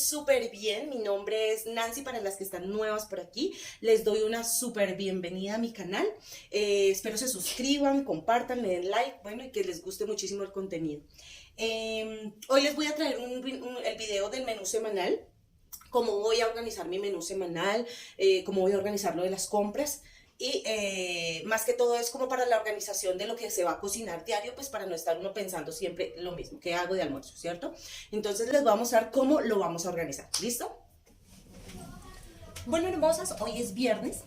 súper bien. Mi nombre es Nancy, para las que están nuevas por aquí. Les doy una súper bienvenida a mi canal. Espero se suscriban, compartan, le den like, bueno, y que les guste muchísimo el contenido. Hoy les voy a traer el video del menú semanal, cómo voy a organizar mi menú semanal, cómo voy a organizar lo de las compras. Y más que todo es como para la organización de lo que se va a cocinar diario, pues para no estar uno pensando siempre lo mismo, que hago de almuerzo, ¿cierto? Entonces les voy a mostrar cómo lo vamos a organizar, ¿listo? Bueno, hermosas, hoy es viernes.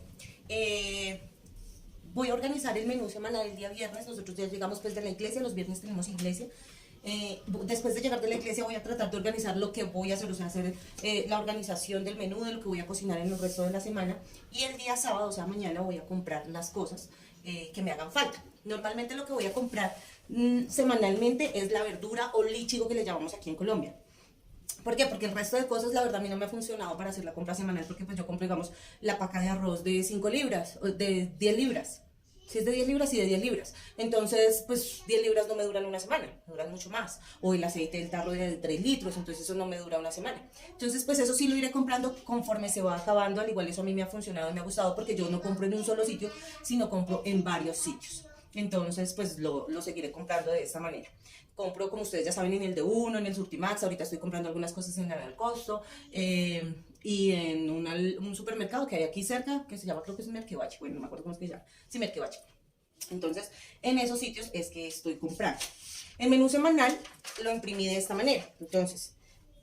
Voy a organizar el menú semanal el día viernes. Nosotros ya llegamos pues de la iglesia, los viernes tenemos iglesia. Después de llegar de la iglesia voy a tratar de organizar lo que voy a hacer, o sea, hacer la organización del menú, de lo que voy a cocinar en el resto de la semana. Y el día sábado, o sea, mañana voy a comprar las cosas que me hagan falta. Normalmente lo que voy a comprar semanalmente es la verdura o lichigo, que le llamamos aquí en Colombia. ¿Por qué? Porque el resto de cosas, la verdad, a mí no me ha funcionado para hacer la compra semanal, porque pues yo compro, digamos, la paca de arroz de 5 libras, o de 10 libras. Si es de 10 libras y de 10 libras. Entonces, pues 10 libras no me duran una semana, me duran mucho más. O el aceite del tarro de 3 litros, entonces eso no me dura una semana. Entonces, pues eso sí lo iré comprando conforme se va acabando. Al igual eso a mí me ha funcionado y me ha gustado, porque yo no compro en un solo sitio, sino compro en varios sitios. Entonces, pues lo seguiré comprando de esta manera. Compro, como ustedes ya saben, en el de uno, en el Surtimax. Ahorita estoy comprando algunas cosas en el Al Costo. Y en un supermercado que hay aquí cerca, que se llama, creo que es Merkevachi. Bueno, no me acuerdo cómo es que se llama. Sí, Merkevachi. Entonces, en esos sitios es que estoy comprando. El menú semanal lo imprimí de esta manera. Entonces,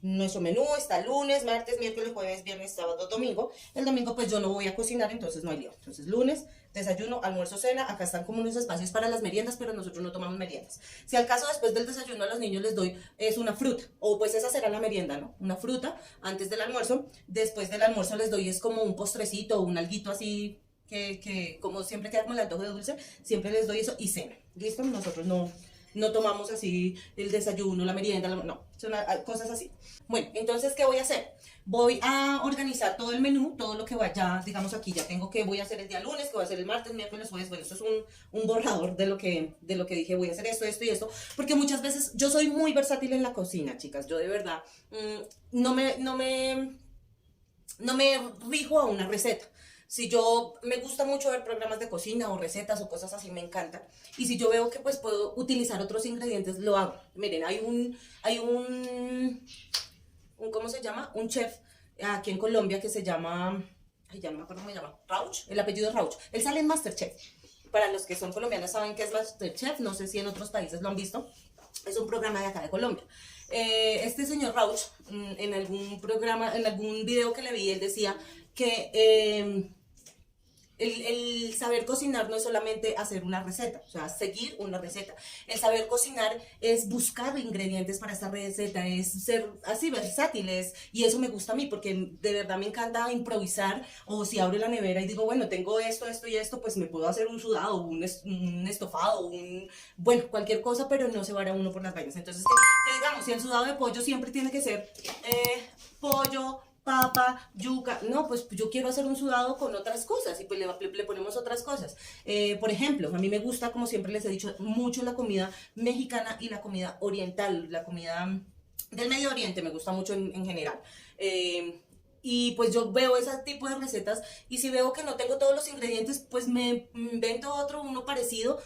nuestro menú está lunes, martes, miércoles, jueves, viernes, sábado, domingo. El domingo pues yo no voy a cocinar, entonces no hay lío. Entonces lunes, desayuno, almuerzo, cena. Acá están como unos espacios para las meriendas, pero nosotros no tomamos meriendas. Si al caso después del desayuno a los niños les doy es una fruta, o pues esa será la merienda, ¿no? Una fruta antes del almuerzo. Después del almuerzo les doy es como un postrecito o un alguito así que como siempre queda como el antojo de dulce, siempre les doy eso y cena. ¿Listo? Nosotros no tomamos así el desayuno, la merienda, no, son cosas así. Bueno, entonces, ¿qué voy a hacer? Voy a organizar todo el menú, todo lo que vaya, digamos aquí ya tengo que voy a hacer el día lunes, que voy a hacer el martes, miércoles, jueves. Bueno, esto es un borrador de lo que dije, voy a hacer esto, esto y esto, porque muchas veces yo soy muy versátil en la cocina, chicas. Yo de verdad no me rijo a una receta. Si yo me gusta mucho ver programas de cocina o recetas o cosas así, me encanta. Y si yo veo que pues puedo utilizar otros ingredientes, lo hago. Miren, ¿cómo se llama? Un chef aquí en Colombia que se llama, ay, ya no me acuerdo cómo se llama, Rauch, el apellido es Rauch. Él sale en MasterChef. Para los que son colombianos saben qué es MasterChef, no sé si en otros países lo han visto. Es un programa de acá de Colombia. Este señor Rauch, en algún programa, en algún video que le vi, él decía que el saber cocinar no es solamente hacer una receta, o sea, seguir una receta. El saber cocinar es buscar ingredientes para esta receta, es ser así versátiles, y eso me gusta a mí, porque de verdad me encanta improvisar. O si abro la nevera y digo, bueno, tengo esto, esto y esto, pues me puedo hacer un sudado, un estofado, bueno, cualquier cosa, pero no se va a uno por las vainas. Entonces, que digamos, si el sudado de pollo siempre tiene que ser pollo, papa, yuca, no, pues yo quiero hacer un sudado con otras cosas, y pues le ponemos otras cosas. Por ejemplo, a mí me gusta, como siempre les he dicho, mucho la comida mexicana y la comida oriental, la comida del Medio Oriente me gusta mucho en general. Y pues yo veo ese tipo de recetas, y si veo que no tengo todos los ingredientes, pues me invento uno parecido,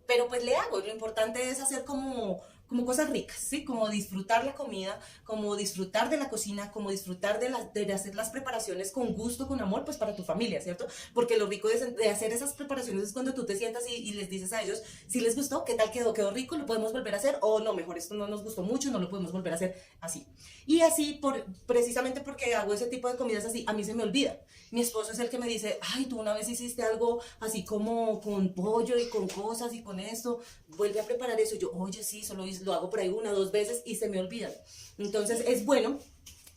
pero pues le hago. Lo importante es hacer como cosas ricas, ¿sí? Como disfrutar la comida, como disfrutar de la cocina, como disfrutar de hacer las preparaciones con gusto, con amor, pues para tu familia, ¿cierto? Porque lo rico de hacer esas preparaciones es cuando tú te sientas y les dices a ellos, si les gustó, ¿qué tal quedó? ¿Quedó rico? ¿Lo podemos volver a hacer? O no, mejor esto no nos gustó mucho, no lo podemos volver a hacer, así. Y así, precisamente porque hago ese tipo de comidas así, a mí se me olvida. Mi esposo es el que me dice, ay, tú una vez hiciste algo así como con pollo y con cosas y con esto, vuelve a preparar eso. Y yo, oye, sí, lo hago por ahí 1 o 2 veces y se me olvida. Entonces es bueno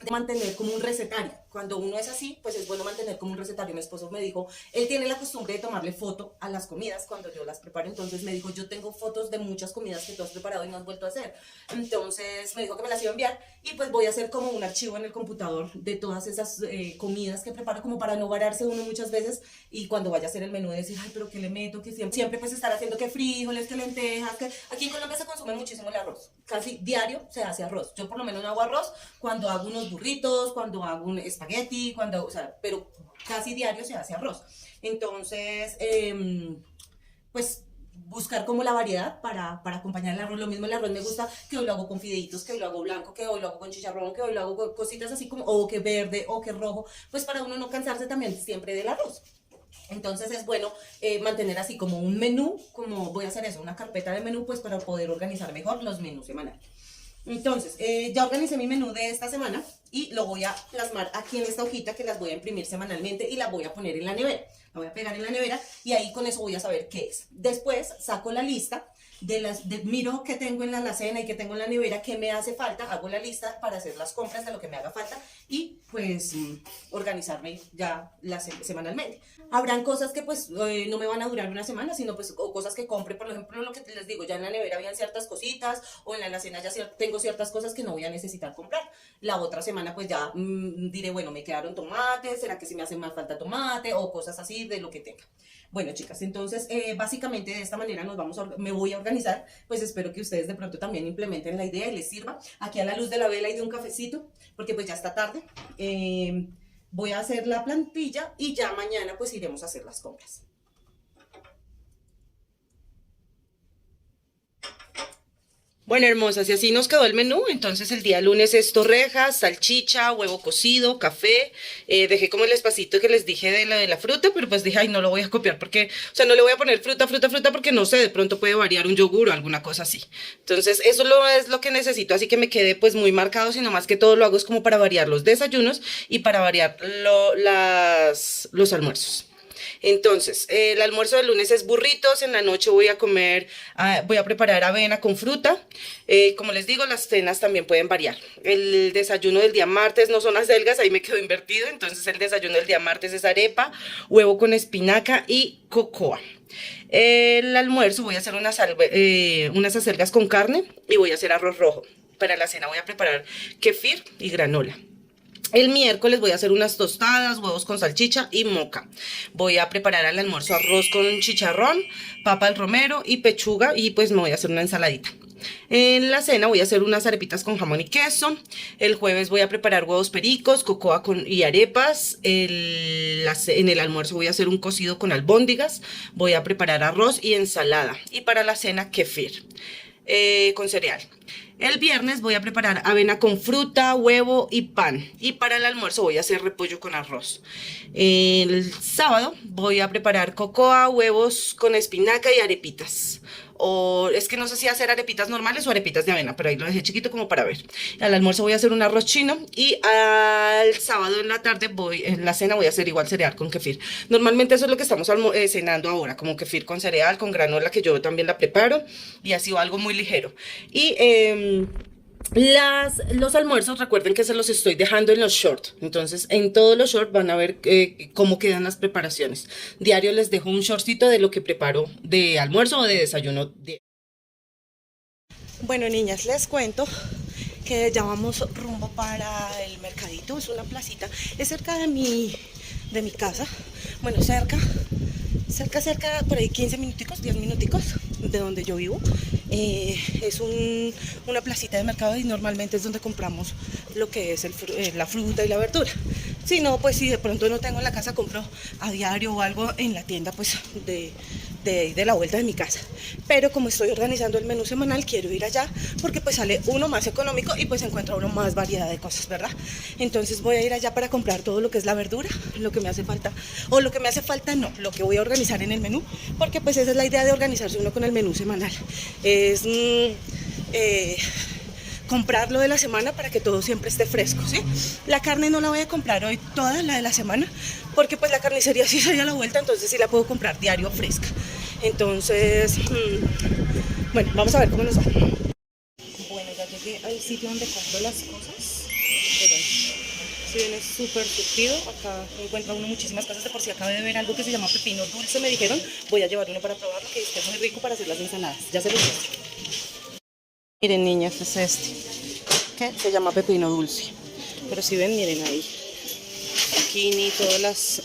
mantener como un recetario. cuando uno es así, pues es bueno mantener como un recetario. Mi esposo me dijo, él tiene la costumbre de tomarle foto a las comidas cuando yo las preparo, entonces me dijo, yo tengo fotos de muchas comidas que tú has preparado y no has vuelto a hacer. Entonces me dijo que me las iba a enviar y pues voy a hacer como un archivo en el computador de todas esas comidas que preparo, como para no vararse uno muchas veces y cuando vaya a hacer el menú decir, ay, pero ¿qué le meto? Que siempre pues estar haciendo que frijoles, que lentejas, que aquí en Colombia se consume muchísimo el arroz, casi diario se hace arroz. Yo por lo menos no hago arroz cuando hago unos burritos, cuando hago un espagueti, cuando, o sea, pero casi diario se hace arroz. Entonces, pues buscar como la variedad para acompañar el arroz. Lo mismo el arroz me gusta que hoy lo hago con fideitos, que hoy lo hago blanco, que hoy lo hago con chicharrón, que hoy lo hago con cositas así como, o que verde, o que rojo, pues para uno no cansarse también siempre del arroz. Entonces es bueno mantener así como un menú, como voy a hacer eso, una carpeta de menú, pues para poder organizar mejor los menús semanales. Entonces, ya organicé mi menú de esta semana y lo voy a plasmar aquí en esta hojita que las voy a imprimir semanalmente y las voy a poner en la nevera. La voy a pegar en la nevera y ahí con eso voy a saber qué es. Después saco la lista miro qué tengo en la alacena y qué tengo en la nevera, qué me hace falta, hago la lista para hacer las compras de lo que me haga falta y pues organizarme ya semanalmente. Habrán cosas que pues no me van a durar una semana, sino pues o cosas que compre, por ejemplo lo que les digo, ya en la nevera habían ciertas cositas o en la alacena ya tengo ciertas cosas que no voy a necesitar comprar. La otra semana pues ya diré, bueno, me quedaron tomates, ¿será que si me hace más falta tomate o cosas así de lo que tenga? Bueno, chicas, entonces básicamente de esta manera me voy a organizar, pues espero que ustedes de pronto también implementen la idea y les sirva. Aquí a la luz de la vela y de un cafecito, porque pues ya está tarde, voy a hacer la plantilla y ya mañana pues iremos a hacer las compras. Bueno, hermosas, y así nos quedó el menú. Entonces el día lunes es torrejas, salchicha, huevo cocido, café. Dejé como el espacito que les dije de la fruta, pero pues dije, ay, no lo voy a copiar porque, o sea, no le voy a poner fruta porque no sé, de pronto puede variar un yogur o alguna cosa así. Entonces eso es lo que necesito, así que me quedé pues muy marcado, sino más que todo lo hago es como para variar los desayunos y para variar los almuerzos. Entonces, el almuerzo del lunes es burritos, en la noche voy a preparar avena con fruta. Como les digo, las cenas también pueden variar. El desayuno del día martes no son acelgas, ahí me quedó invertido, entonces el desayuno del día martes es arepa, huevo con espinaca y cocoa. El almuerzo voy a hacer unas acelgas con carne y voy a hacer arroz rojo. Para la cena voy a preparar kefir y granola. El miércoles voy a hacer unas tostadas, huevos con salchicha y moca. Voy a preparar al almuerzo arroz con chicharrón, papa al romero y pechuga y pues me voy a hacer una ensaladita. En la cena voy a hacer unas arepitas con jamón y queso. El jueves voy a preparar huevos pericos, cocoa y arepas. En el almuerzo voy a hacer un cocido con albóndigas. Voy a preparar arroz y ensalada. Y para la cena kefir con cereal. El viernes voy a preparar avena con fruta, huevo y pan. Y para el almuerzo voy a hacer repollo con arroz. El sábado voy a preparar cocoa, huevos con espinaca y arepitas. O es que no sé si hacer arepitas normales o arepitas de avena, pero ahí lo dejé chiquito como para ver. Al almuerzo voy a hacer un arroz chino y al sábado en la tarde en la cena voy a hacer igual cereal con kefir. Normalmente eso es lo que estamos cenando ahora, como kefir con cereal, con granola, que yo también la preparo y así algo muy ligero. Y los almuerzos, recuerden que se los estoy dejando en los shorts. Entonces en todos los shorts van a ver cómo quedan las preparaciones. Diario les dejo un shortcito de lo que preparo de almuerzo o de desayuno. Bueno, niñas, les cuento que ya vamos rumbo para el mercadito. Es una placita, es cerca de mi casa. Bueno, cerca, por ahí 15 minuticos, 10 minuticos de donde yo vivo. Es una placita de mercado y normalmente es donde compramos lo que es la fruta y la verdura. Si no, pues si de pronto no tengo en la casa, compro a diario o algo en la tienda pues de la vuelta de mi casa. Pero como estoy organizando el menú semanal, quiero ir allá porque pues sale uno más económico y pues encuentro uno más variedad de cosas, ¿verdad? Entonces voy a ir allá para comprar todo lo que es la verdura, lo que me hace falta, o lo que me hace falta no, lo que voy a organizar en el menú, porque pues esa es la idea de organizarse uno con el menú semanal. Es comprarlo de la semana para que todo siempre esté fresco, ¿sí? La carne no la voy a comprar hoy toda, la de la semana, porque pues la carnicería sí sale a la vuelta, entonces sí la puedo comprar diario fresca. Entonces, bueno, vamos a ver cómo nos va. Bueno, ya llegué al sitio donde compro las cosas. Miren, Si ven, es súper surtido. Acá encuentra uno muchísimas cosas. De por si acabé de ver algo que se llama pepino dulce, me dijeron. Voy a llevar uno para probarlo, que es muy rico para hacer las ensaladas. Ya se los muestro. Miren, niñas, es este, que se llama pepino dulce. Pero si ven, miren ahí. Zucchini, todas las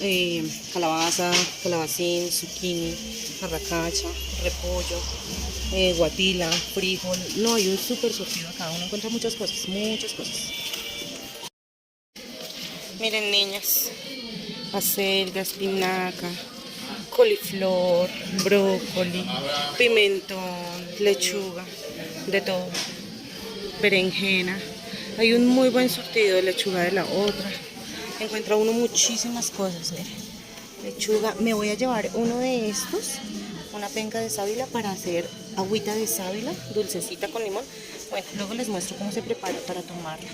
calabaza, calabacín, zucchini, arracacha, repollo, guatila, frijol. No, hay un súper surtido acá. Uno encuentra muchas cosas, muchas cosas. Miren, niñas, acelga, espinaca, coliflor, brócoli, pimentón, lechuga, de todo, berenjena. Hay un muy buen surtido de lechuga de la otra. Encuentra uno muchísimas cosas, miren. Lechuga, me voy a llevar uno de estos, una penca de sábila para hacer agüita de sábila, dulcecita con limón. Bueno, luego les muestro cómo se prepara para tomarla.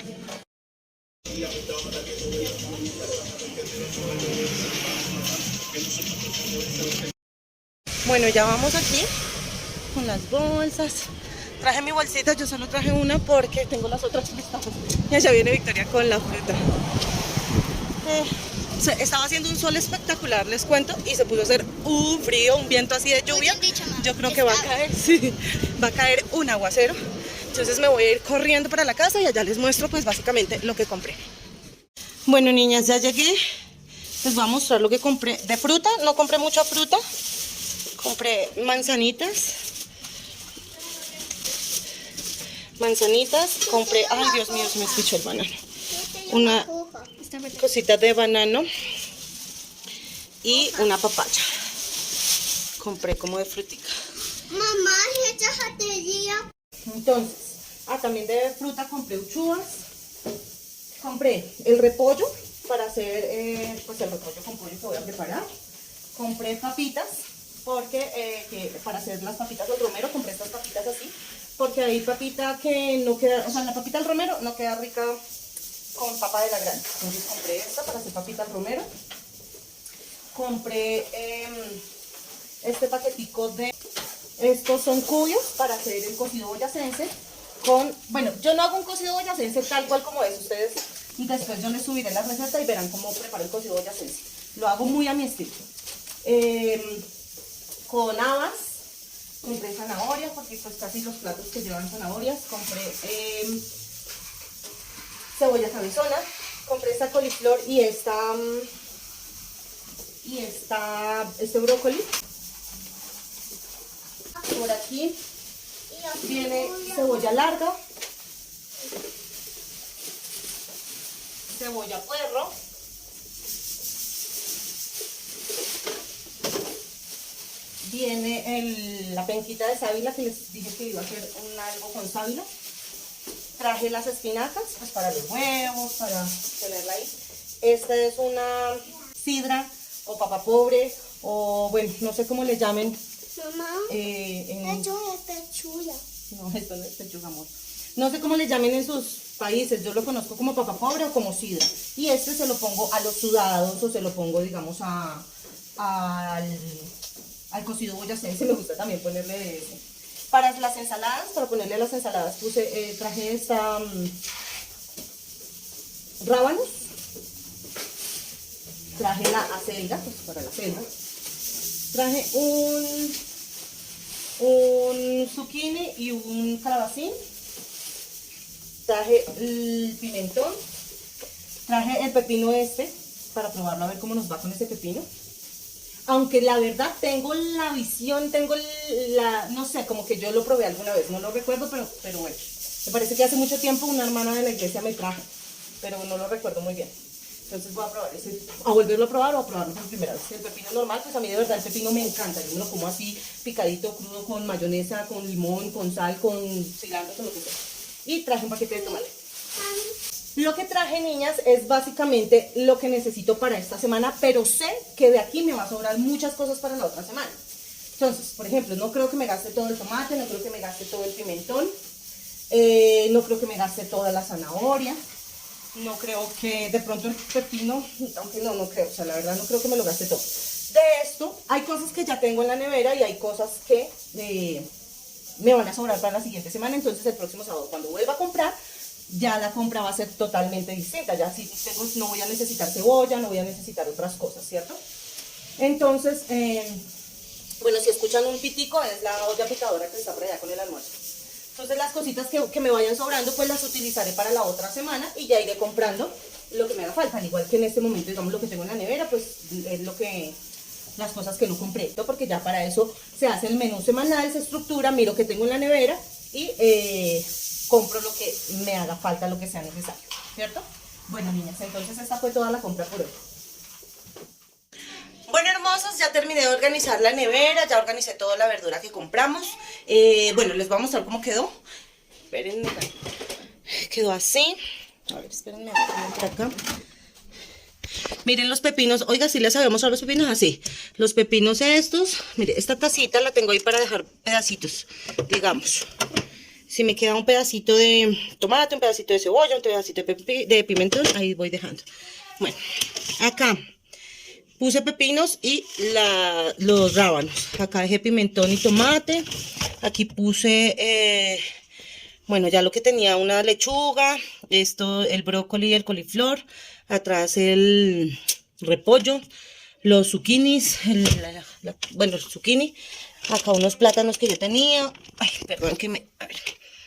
Bueno, ya vamos aquí con las bolsas. Traje mi bolsita, yo solo traje una porque tengo las otras listadas. Y allá viene Victoria con la fruta. Estaba haciendo un sol espectacular, les cuento, y se puso a hacer un frío, un viento así de lluvia. Yo creo que va a caer, sí, va a caer un aguacero. Entonces me voy a ir corriendo para la casa y allá les muestro pues básicamente lo que compré. Bueno, niñas, ya llegué. Les voy a mostrar lo que compré de fruta. No compré mucha fruta. Compré manzanitas. Compré, ay Dios mío, se me escuchó el banano. Una cosita de banano y una papaya. Compré como de frutica. Mamá, esta jatería. Entonces, también de fruta compré uchuvas. Compré el repollo para hacer, pues el repollo con pollo que voy a preparar. Compré papitas, porque para hacer las papitas del romero, compré estas papitas así. Porque hay papita que no queda, o sea, la papita del romero no queda rica con papa de la grande. Entonces compré esta para hacer papita al romero. Compré este paquetico de... Estos son cuyos para hacer el cocido boyacense. Bueno, yo no hago un cocido boyacense tal cual como es. Ustedes después yo les subiré la receta y verán cómo preparo el cocido boyacense. Lo hago muy a mi estilo. Con habas. Compré zanahorias porque pues casi los platos que llevan zanahorias. Compré cebolla cabezona, compré esta coliflor y este brócoli. Por aquí viene cebolla larga, cebolla puerro, viene la penquita de sábila que les dije que iba a hacer algo con sábila. Traje las espinacas, pues para los huevos, para tenerla ahí. Esta es una sidra o papa pobre, o bueno, no sé cómo le llamen. Mamá, esto es pechuga. No, esto no es pechuga, amor. No sé cómo le llamen en sus países, yo lo conozco como papa pobre o como sidra. Y este se lo pongo a los sudados o se lo pongo, digamos, al cocido boyacense. Me gusta también ponerle ese. Para las ensaladas, para ponerle a las ensaladas, traje esta rábanos, traje la acelga, pues para la acelga, traje un zucchini y un calabacín, traje el pimentón, traje el pepino para probarlo a ver cómo nos va con ese pepino. Aunque la verdad tengo la visión, no sé, como que yo lo probé alguna vez, no lo recuerdo, pero bueno. Me parece que hace mucho tiempo una hermana de la iglesia me trajo, pero no lo recuerdo muy bien. Entonces voy a probar a volverlo a probar o a probarlo por primera vez. El pepino normal, pues a mí de verdad el pepino me encanta. Yo me lo como así, picadito, crudo, con mayonesa, con limón, con sal, con cilantro, con lo que sea. Y traje un paquete de tomate. Lo que traje, niñas, es básicamente lo que necesito para esta semana, pero sé que de aquí me va a sobrar muchas cosas para la otra semana. Entonces, por ejemplo, no creo que me gaste todo el tomate, no creo que me gaste todo el pimentón, no creo que me gaste toda la zanahoria, no creo que de pronto el pepino, aunque no creo, o sea, la verdad no creo que me lo gaste todo. De esto, hay cosas que ya tengo en la nevera y hay cosas que me van a sobrar para la siguiente semana, entonces el próximo sábado, cuando vuelva a comprar, ya la compra va a ser totalmente distinta. Ya sí no voy a necesitar cebolla, no voy a necesitar otras cosas, ¿cierto? Entonces, bueno, si escuchan un pitico es la olla picadora que está por allá con el almuerzo. Entonces las cositas que me vayan sobrando pues las utilizaré para la otra semana y ya iré comprando lo que me haga falta. Al igual que en este momento, digamos, lo que tengo en la nevera, pues es las cosas que no compré, ¿no? Porque ya para eso se hace el menú semanal, se estructura, miro qué tengo en la nevera y compro lo que me haga falta, lo que sea necesario, ¿cierto? Bueno, niñas, entonces esta fue toda la compra por hoy. Bueno, hermosos, ya terminé de organizar la nevera, ya organicé toda la verdura que compramos. Bueno, les voy a mostrar cómo quedó. Espérenme, quedó así. A ver, espérenme, por acá. Miren los pepinos, oiga, si les había mostrado los pepinos así. Los pepinos estos, mire, esta tacita la tengo ahí para dejar pedacitos, digamos. Si me queda un pedacito de tomate, un pedacito de cebolla, un pedacito de pimentón, ahí voy dejando. Bueno, acá puse pepinos y los rábanos. Acá dejé pimentón y tomate. Aquí puse, bueno, ya lo que tenía, una lechuga, el brócoli y el coliflor. Atrás el repollo, los zucchinis, bueno, el zucchini. Acá unos plátanos que yo tenía. Ay, perdón que me... A ver.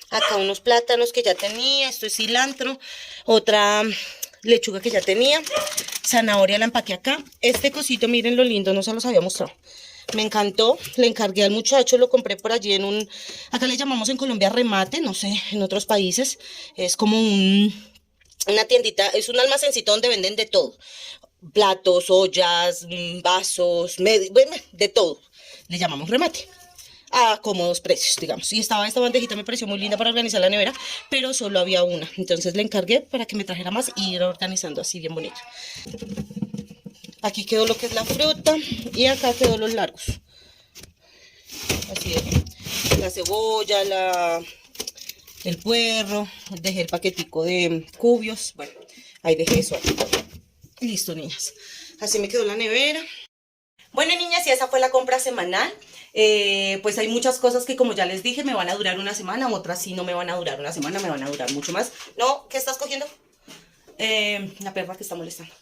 Acá unos plátanos que ya tenía. Esto es cilantro. Otra lechuga que ya tenía. Zanahoria la empaqué acá. Este cosito, miren lo lindo, no se los había mostrado. Me encantó, le encargué al muchacho, lo compré por allí en un... Acá le llamamos en Colombia remate, no sé, en otros países. Es como una tiendita, es un almacencito donde venden de todo. Platos, ollas, vasos, bueno, de todo. Le llamamos remate. A cómodos precios, digamos. Y esta bandejita me pareció muy linda para organizar la nevera, pero solo había una. Entonces le encargué para que me trajera más y ir organizando así bien bonito. Aquí quedó lo que es la fruta y acá quedó los largos. Así es. La cebolla, el puerro, dejé el paquetico de cubios. Bueno, ahí dejé eso. Listo, niñas. Así me quedó la nevera. Bueno, niñas, y esa fue la compra semanal. Pues hay muchas cosas que, como ya les dije, me van a durar una semana, otras sí no me van a durar una semana, me van a durar mucho más. ¿No? ¿Qué estás cogiendo? La perra que está molestando.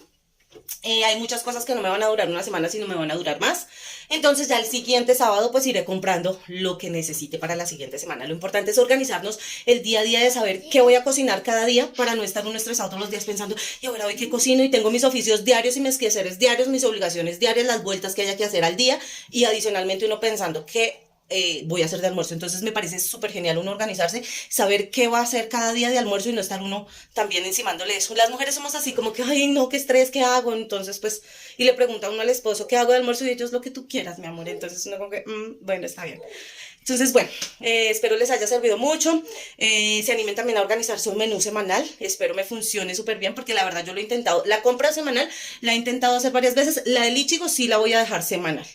Hay muchas cosas que no me van a durar una semana, sino me van a durar más. Entonces ya el siguiente sábado pues iré comprando lo que necesite para la siguiente semana. Lo importante es organizarnos el día a día, de saber qué voy a cocinar cada día para no estar uno estresado todos los días pensando, y ahora hoy qué cocino, y tengo mis oficios diarios y mis quehaceres diarios, mis obligaciones diarias, las vueltas que haya que hacer al día, y adicionalmente uno pensando que voy a hacer de almuerzo. Entonces me parece súper genial uno organizarse, saber qué va a hacer cada día de almuerzo y no estar uno también encimándole eso. Las mujeres somos así como que, ay no, qué estrés, ¿qué hago? Entonces pues, y le pregunta a uno al esposo, ¿qué hago de almuerzo? Y ellos, lo que tú quieras, mi amor. Entonces uno como que, bueno, está bien. Entonces, bueno, espero les haya servido mucho. Se animen también a organizarse un menú semanal. Espero me funcione súper bien, porque la verdad yo lo he intentado. La compra semanal la he intentado hacer varias veces. La del Ichigo sí la voy a dejar semanal.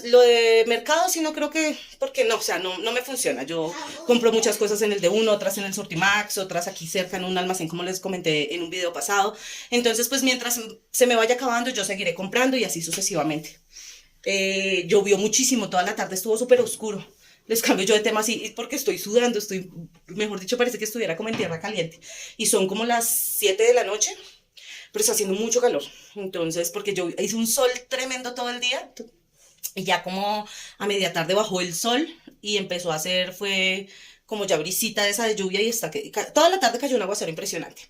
Lo de mercado sí no creo que, porque no, o sea, no me funciona. Yo compro muchas cosas en el de uno, otras en el Surtimax, otras aquí cerca en un almacén, como les comenté en un video pasado. Entonces, pues mientras se me vaya acabando, yo seguiré comprando y así sucesivamente. Llovió muchísimo, toda la tarde estuvo súper oscuro. Les cambio yo de tema así porque estoy sudando, mejor dicho, parece que estuviera como en tierra caliente. Y son como las 7 de la noche, pero está haciendo mucho calor. Entonces, porque yo hice un sol tremendo todo el día. Y ya como a media tarde bajó el sol y empezó a hacer, fue como ya brisita esa de lluvia, y toda la tarde cayó un aguacero impresionante.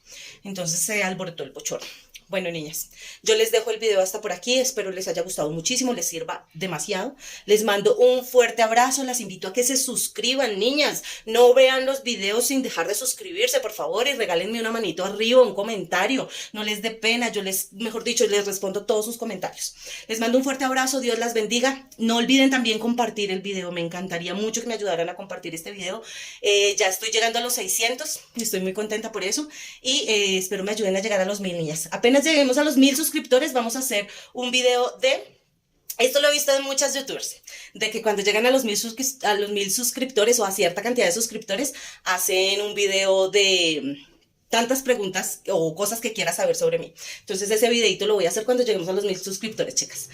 Entonces se alborotó el bochorno. Bueno, niñas, yo les dejo el video hasta por aquí. Espero les haya gustado muchísimo, les sirva demasiado. Les mando un fuerte abrazo. Las invito a que se suscriban, niñas. No vean los videos sin dejar de suscribirse, por favor, y regálenme una manito arriba, un comentario. No les dé pena, mejor dicho, les respondo todos sus comentarios. Les mando un fuerte abrazo, Dios las bendiga. No olviden también compartir el video. Me encantaría mucho que me ayudaran a compartir este video. Ya estoy llegando a los 600 y estoy muy contenta por eso. Y espero me ayuden a llegar a los 1000, niñas. Apenas lleguemos a los 1000 suscriptores, vamos a hacer un video esto lo he visto de muchas youtubers, de que cuando llegan a los 1000 suscriptores o a cierta cantidad de suscriptores, hacen un video de tantas preguntas o cosas que quieras saber sobre mí. Entonces ese videito lo voy a hacer cuando lleguemos a los 1000 suscriptores, chicas.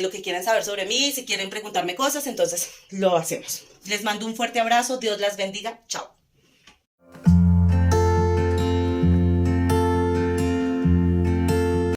Lo que quieran saber sobre mí, si quieren preguntarme cosas, entonces lo hacemos. Les mando un fuerte abrazo, Dios las bendiga, chao.